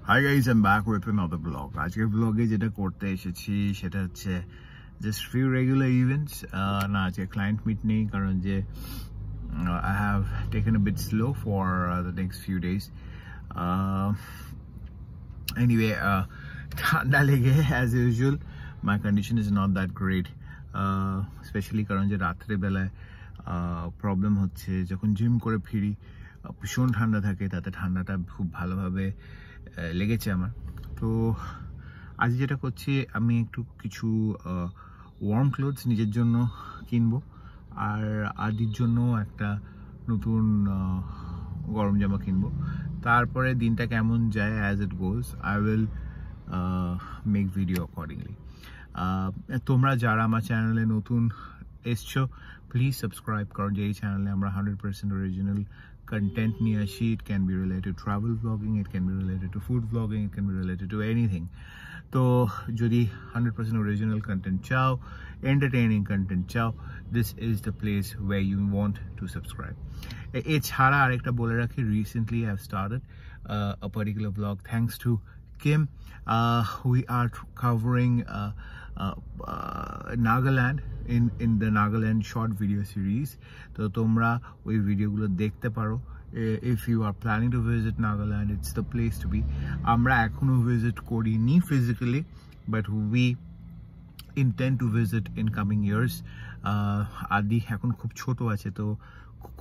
Hi guys, I'm back with another vlog. আজকের vlog এ যেটা করতে এসেছি সেটা হচ্ছে just few regular events. না আজকে client meet নেই কারণ যে I have taken a bit slow for the next few days. Anyway, ঠান্ডা লেগে as usual. My condition is not that great, especially কারণ যে রাত্রে বেলায় প্রবলেম হচ্ছে যখন জিম করে ফিরি ভীষণ ঠান্ডা থাকে, তাতে ঠান্ডাটা খুব ভালোভাবে লেগেছে আমার। তো আজ যেটা করছি আমি একটু কিছু ওয়ার্ম ক্লোথস নিজের জন্য কিনবো আর আদির জন্য একটা নতুন গরম জামা কিনবো। তারপরে দিনটা কেমন যায় as it goes I will make video accordingly. তোমরা যারা আমার চ্যানেলে নতুন এসছো প্লিজ সাবস্ক্রাইব কারণ যে এই চ্যানেলে আমরা 100% original content niye ashi. It can be related to travel vlogging, it can be related to food vlogging, it can be related to anything. So jodi 100% original content chao, entertaining content chao, this is the place where you want to subscribe. E chhara arekta bole rakhi, recently I have started a particular vlog thanks to Kim. We are covering Nagaland in the Nagaland short video series. So tomra oi video gulo dekhte paro. If you are planning to visit Nagaland, it's the place to be. Amra ekhono visit korini physically, but we intend to visit in coming years. Adi ekhon khub choto ache to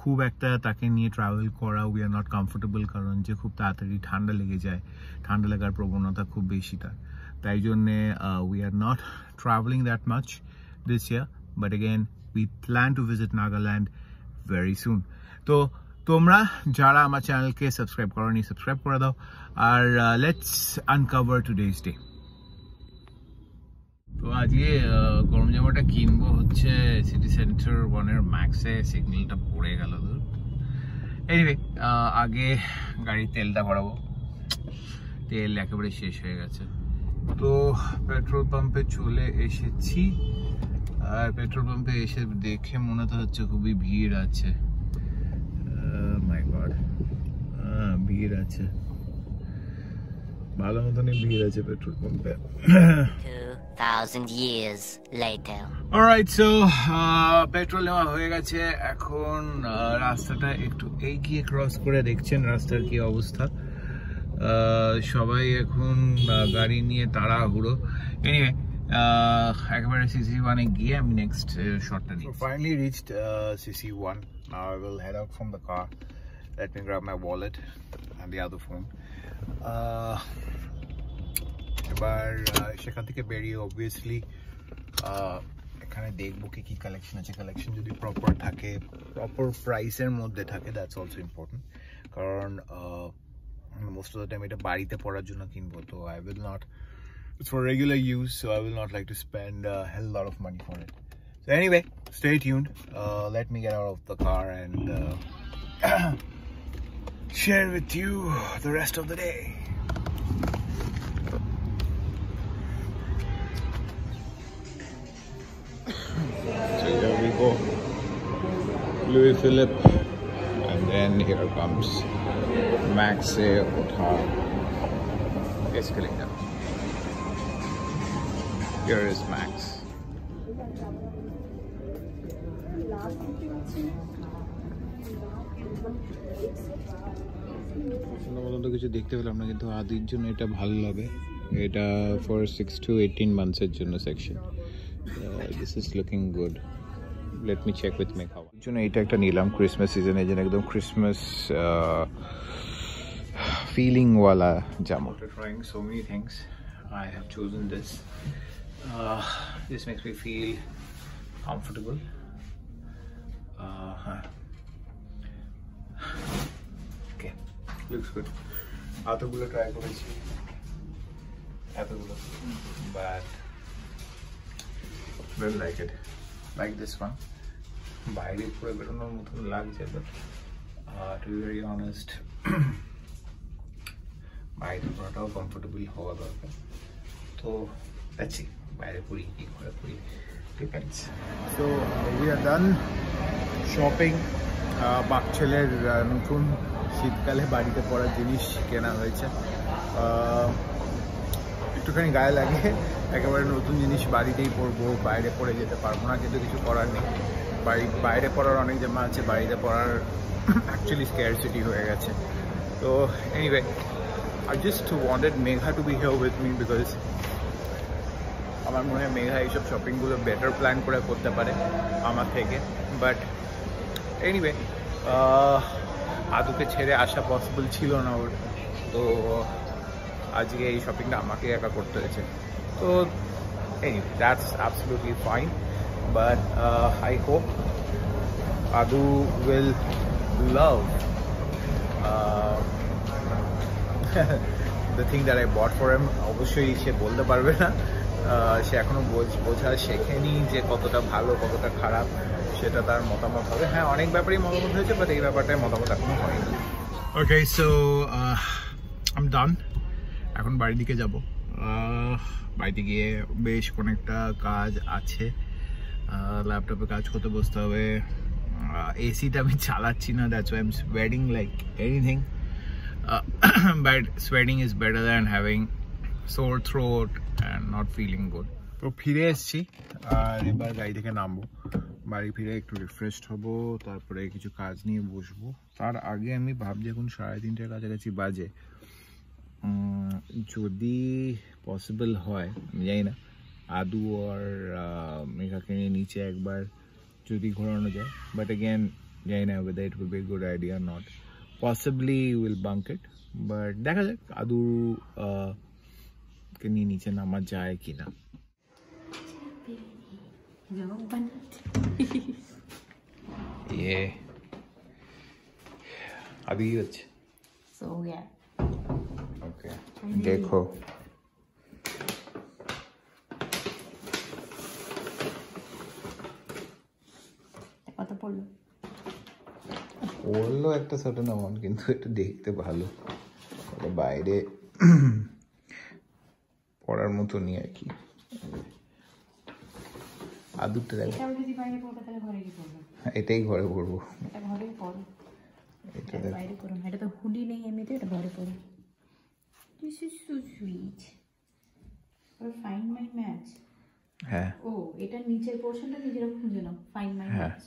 খুব একটা তাকে নিয়ে travel করা we are not comfortable কারণ যে খুব তাড়াতাড়ি ঠান্ডা লেগে যায়, ঠান্ডা লাগার প্রবণতা খুব বেশি তাই জন্যে we are not travelling that much this year, but again we plan to visit Nagaland very soon. তো তোমরা যারা আমার চ্যানেলকে সাবস্ক্রাইব করোনি সাবস্ক্রাইব করে দাও আর লেটস আনকভার টুডেজ ডে। তো আজকে গরম জামাটা কিনবো হচ্ছে সিটি সেন্টার 1-এর ম্যাক্সে, সিগন্যালটা পড়ে গেল। এনিওয়ে আগে গাড়ির তেলটা ভরাবো, তেল একেবারে শেষ হয়ে গেছে। তো পেট্রোল পাম্পে চলে এসেছি আর পেট্রোল পাম্পে এসে দেখে মনে তো হচ্ছে খুবই ভিড় আছে। মাই গড, ভিড় আছে, ভালো মতনই ভিড় আছে পেট্রোল পাম্পে। 2000 years later. Alright, so petrol নেওয়া হয়ে গেছে। এখন রাস্তাটা একটু এগিয়ে ক্রস করে দেখছেন রাস্তার কি অবস্থা। সবাই এখন গাড়ি নিয়ে তাড়াহুড়ো। এনিওয়ে একেবারে CC1 এ গিয়ে আমি নেক্সট শটটা নিই। Finally reached CC1. Now I will head out from the car. Let me grab my wallet and the other phone. এবার সেখান থেকে বেরিয়ে অবভিয়াসলি এখানে দেখবো কি কালেকশন আছে। কালেকশন যদি প্রপার থাকে, প্রপার প্রাইসের মধ্যে থাকে, দ্যাটস অলসো ইম্পর্টেন্ট কারণ মোস্ট অফ দ্য টাইম এটা বাড়িতে পড়ার জন্য কিনবো। তো I will not, it's for regular use, so I will not like to spend hell lot of money for it. So anyway stay tuned, let me get out of the car and share with you the rest of the day. So here we go, Louis Philippe, and then here comes Maxe Otha escalator. Here is Max. কিছু দেখতে পেলাম না, কিন্তু আদির জন্য এটা ভালো লাগে। এটা ফর 6 to 18 months এর জন্য section. This is looking good, let me check with make how. এর জন্য এটা একটা নিলাম ক্রিসমাস সিজনের জন্য, একদম ক্রিসমাস ফিলিং ওয়ালা জামা। After trying so many things I have chosen this. This makes me feel comfortable. Okay, looks good. এতগুলো ট্রাই করেছি, এতগুলো, but will like it, like this one. বাইরে পুরো বেরোনোর মতন লাগছে, but to be very honest বাইরে পড়াটাও কমফোর্টেবল হওয়া দরকার। তো let's see বাইরে পড়ি কি করে পড়ি, depends. So we are done shopping। বাক ছেলের নতুন শীতকালে বাড়িতে পরার জিনিস কেনা হয়েছে। একটুখানি গায়ে লাগে, একেবারে নতুন জিনিস বাড়িতেই পরবো, বাইরে পরে যেতে পারবো না, কিন্তু কিছু করার নেই। বাইরে পরার অনেক জামা আছে, বাড়িতে পরার অ্যাকচুয়ালি স্ক্যারসিটি হয়ে গেছে। তো anyway, I just wanted Megha to be here with me because আমার মনে হয় মেঘা এইসব শপিংগুলো বেটার প্ল্যান করে করতে পারে আমার থেকে। বাট এনিওয়ে, আদুকে ছেড়ে আসা পসিবল ছিল না ওর, তো আজকে এই শপিংটা আমাকে একা করতে হয়েছে। তো anyway, that's absolutely fine, but I hope Adu will love the thing that I bought for him. অবশ্যই সে বলতে পারবে না, সে এখনো বোঝা শেখেনি যে কতটা ভালো কতটা খারাপ, সেটা তার মতামত হবে। হ্যাঁ, অনেক ব্যাপারেই মতামত হয়েছে, বাট এই ব্যাপারটায় মতামত এখনো হয়নি। ওকে, সো আই এম ডান। এখন বাড়ির দিকে যাব। বাড়িতে গিয়ে বেশ অনেকটা কাজ আছে, ল্যাপটপে কাজ করতে বসতে হবে। এসিটা আমি চালাচ্ছি না, that's why I am sweating like anything. But sweating is better than having sore throat and not feeling good. তো ফিরে এসেছি, আর এবার গাড়ি থেকে নামবো, বাড়ি ফিরে একটু রিফ্রেশড হবো, তারপরে কিছু কাজ নিয়ে বসবো। তার আগে আমি ভাবছি এখন 3:30টার কাছাকাছি বাজে, যদি পসিবল হয়, আমি জানি না, আদু আর মেঘাকে নিয়ে নিচে একবার যদি ঘোরানো যায়, বাট অ্যাগেন জানি না whether it will be a good idea or not. Possibly will bunk it, but দেখা যাক আদু কে নিয়ে নিচে নামা যায় কিনা। আদু কি হচ্ছে? So yeah. Okay. দেখো কত পড়লো? বললো একটা সার্টেন অ্যামাউন্ট, কিন্তু এটা দেখতে ভালো, বাইরে পড়ার মতো নিয়ে আর কি। আদুরটা দেখো, এটাই ঘরে পড়বো। এটা তো হুডি নেই এমনিতে, এটা ঘরে পড়ো। This is so sweet. Find my match. হ্যাঁ, ও এটা নিচের পোরশনটা নিজেরা খুঁজে নাও। Find my match.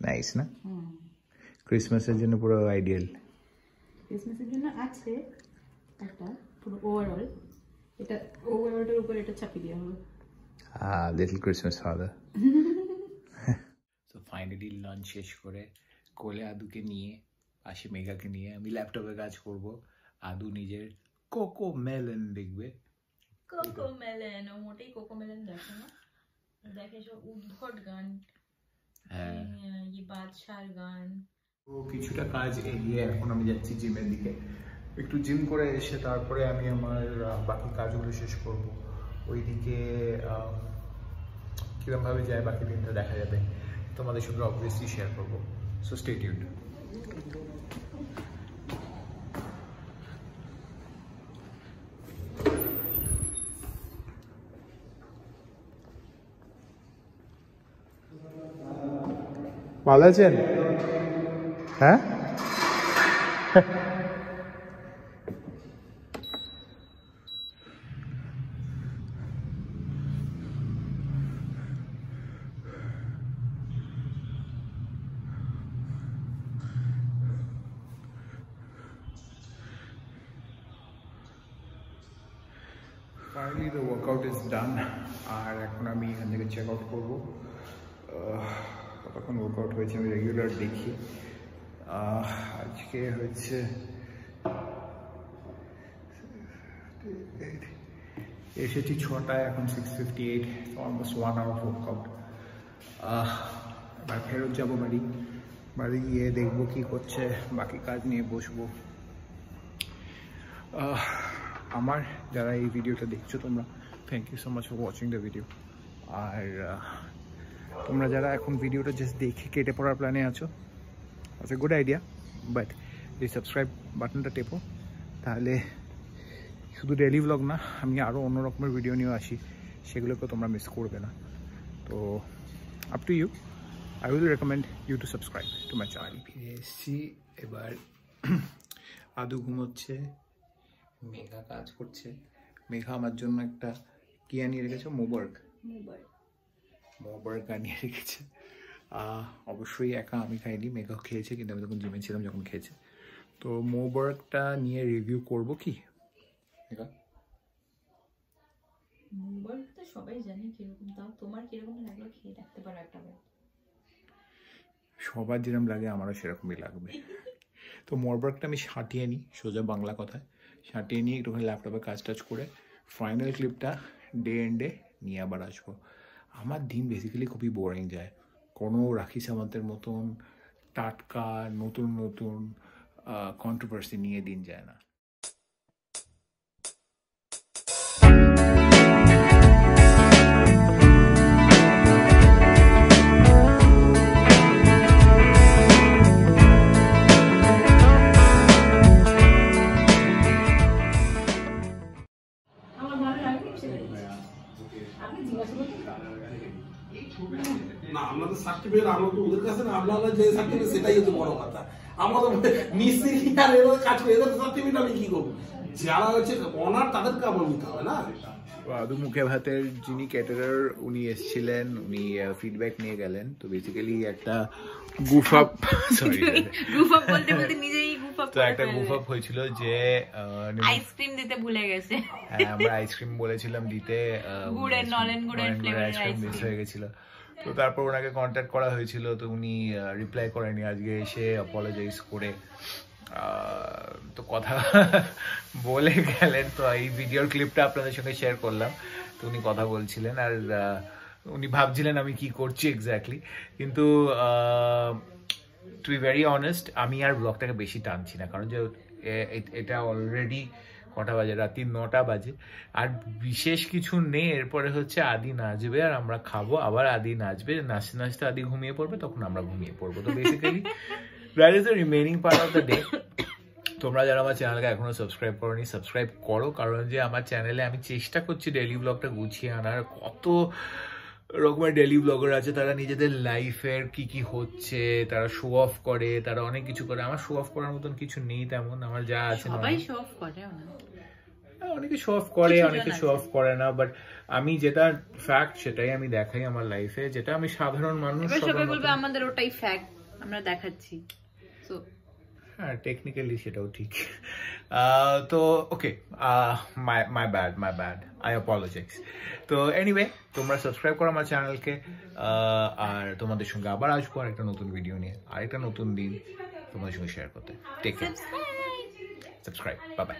নাইস না? ক্রিসমাসের জন্য পুরো আইডিয়াল। ক্রিসমাসের জন্য আছে একটা পুরো ওভারঅল, এটা ওভারঅলের উপর এটা চাপিয়ে দেওয়া হবে। Little Christmas father. তো ফাইনালি লাঞ্চ শেষ করে কোলে আদুকে নিয়ে, পাশে মেঘাকে নিয়ে আমি ল্যাপটপে কাজ করব। আদু নিজের কোকো মেলন দেখবে। কোকো মেলন, ও মোটেই কোকো মেলন দেখে না, দেখে সব উদ্ভট গান। হ্যাঁ, এই বাদশার গান। তো কিছুটা কাজ এগিয়ে এখন আমি যাচ্ছি জিমের দিকে। একটু জিম করে এসে তারপরে আমি আমার বাকি কাজগুলো শেষ করব। ওইদিকে কিরমভাবে যায় বাকি দিনটা দেখা যাবে, তোমাদের সঙ্গে অবভিয়াসলি শেয়ার করবো। So stay tuned. ভালো আছেন? হ্যাঁ, finally the workout is done. আর এখন আমি এখান থেকে চেক আউট করবো। কতক্ষণ ওয়ার্কআউট হয়েছে আমি রেগুলার দেখি। আজকে হচ্ছে এসেছি 6টায়, এখন 6:58, অলমোস্ট 1 hour ওয়ার্কআউট। এবার ফেরত যাবো বাড়ি গিয়ে দেখবো কি করছে, বাকি কাজ নিয়ে বসবো। আমার যারা এই ভিডিওটা দেখছো তোমরা, thank you so much for watching the video. আর তোমরা যারা এখন ভিডিওটা জাস্ট দেখে কেটে পড়ার প্ল্যানে আছো, it's a good idea, but এই সাবস্ক্রাইব বাটনটা টেপো, তাহলে শুধু ডেইলি ব্লগ না, আমি আরও অন্য রকমের ভিডিও নিয়ে আসি, সেগুলোকে তোমরা মিস করবে না। তো up to you, I will recommend you to subscribe to my channel. ফিরে এসেছি এবার। আদু ঘুমোচ্ছে, মেঘা কাজ করছে। মেঘা আমার জন্য একটা কি আনিয়ে রেখেছে, মোবার্গ আনিয়ে রেখেছে। অবশ্যই একা আমি খাইনি, মেঘাও খেয়েছে, কিন্তু আমি তখন জিমে ছিলাম যখন খেয়েছে। তো মোবার্গটা নিয়ে রিভিউ করবো কি মেঘা? মোবার্গ তো সবাই জানে কিরকম, তাও তোমার কিরকম লাগলো খেয়ে দেখতে পারো একটা বার। সবার যেরকম লাগে আমারও সেরকমই লাগবে। তো মোবার্গটা আমি সাঁটিয়ে নিই, সোজা বাংলা কথায় সাঁটিয়ে নিয়ে একটুখানি ল্যাপটপে কাজ টাজ করে ফাইনাল ক্লিপটা ডে এন্ডে নিয়ে আবার আসবো। আমার দিন বেসিক্যালি খুবই বোরিং যায়, কোনো রাখি সামান্তের মতন টাটকা নতুন নতুন কন্ট্রোভার্সি নিয়ে দিন যায় না। না আমাদের সার্টিফিকেট আমরা তো ওদের কাছে না, আমরা যে সার্টিফিকেট সেটাই হচ্ছে বড় কথা। আমরা তো মিস্ত্রি আর এর কাজ করে এদের সার্টিফিকেট আমি কি করবো? যারা হচ্ছে অনার তাদেরকে আমার নিতে হবে না। আদু মুখে ভাতের যিনি ক্যাটারার উনি এসেছিলেন, উনি ফিডব্যাক নিয়ে গেলেন। তো বেসিক্যালি একটা গুফ আপ বলতে বলতে নিজেই গুফ আপ হয়েছিল যে আইসক্রিম দিতে ভুলে গেছে। হ্যাঁ, আমরা আইসক্রিম বলেছিলাম দিতে, নলেন গুড়ের আইসক্রিম মিস হয়ে গেছিল। তো তারপর ওনাকে কন্ট্যাক্ট করা হয়েছিল, তো উনি রিপ্লাই করেনি। আজকে এসে অ্যাপোলোজাইজ করে তো কথা বলে গেলেন। তো এই ভিডিওর ক্লিপটা আপনাদের সঙ্গে শেয়ার করলাম। তো উনি কথা বলছিলেন আর উনি ভাবছিলেন আমি কি করছি এক্স্যাক্টলি। কিন্তু টু বি ভেরি অনেস্ট, আমি আর ব্লগটাকে বেশি টানছি না, কারণ যে এটা অলরেডি কটা বাজে, রাত্রি 9টা বাজে। আর বিশেষ কিছু নেই, এরপরে হচ্ছে আদি নাচবে আর আমরা খাবো, আবার আদি নাচবে, নাচতে নাচতে আদি ঘুমিয়ে পড়বে, তখন আমরা ঘুমিয়ে পড়বো। তো basically that is the remaining part of the day. তোমরা যারা আমার চ্যানেলকে এখনো সাবস্ক্রাইব করোনি, সাবস্ক্রাইব করো, কারণ যে আমার চ্যানেলে আমি চেষ্টা করছি ডেইলি ব্লগটা গুছিয়ে আনার। কত রকমের ডেইলি ব্লগার আছে, তারা নিজেদের লাইফের কি কি হচ্ছে তারা শো অফ করে, তারা অনেক কিছু করে। আমার শো অফ করার মতন কিছু নেই তেমন, আমার যা আছে সবাই শো অফ করে, অনেকে শো অফ করে অনেকে শো অফ করে না, বাট আমি যেটা ফ্যাক্ট সেটাই আমি দেখাই আমার লাইফে, যেটা আমি সাধারণ মানুষ। সবাই বলবে আমাদের ওটাই ফ্যাক্ট, আমরা দেখাচ্ছি। সো হ্যাঁ, টেকনিক্যালি সেটাও ঠিক। তো ওকে, মাই ব্যাড, আই অ্যাপোলজাইজ। তো এনিওয়ে, তোমরা সাবস্ক্রাইব করো আমার চ্যানেলকে, আর তোমাদের সঙ্গে আবার আসবো আর একটা নতুন ভিডিও নিয়ে, আর একটা নতুন দিন তোমাদের সঙ্গে শেয়ার করতে। Take care, subscribe, bye by.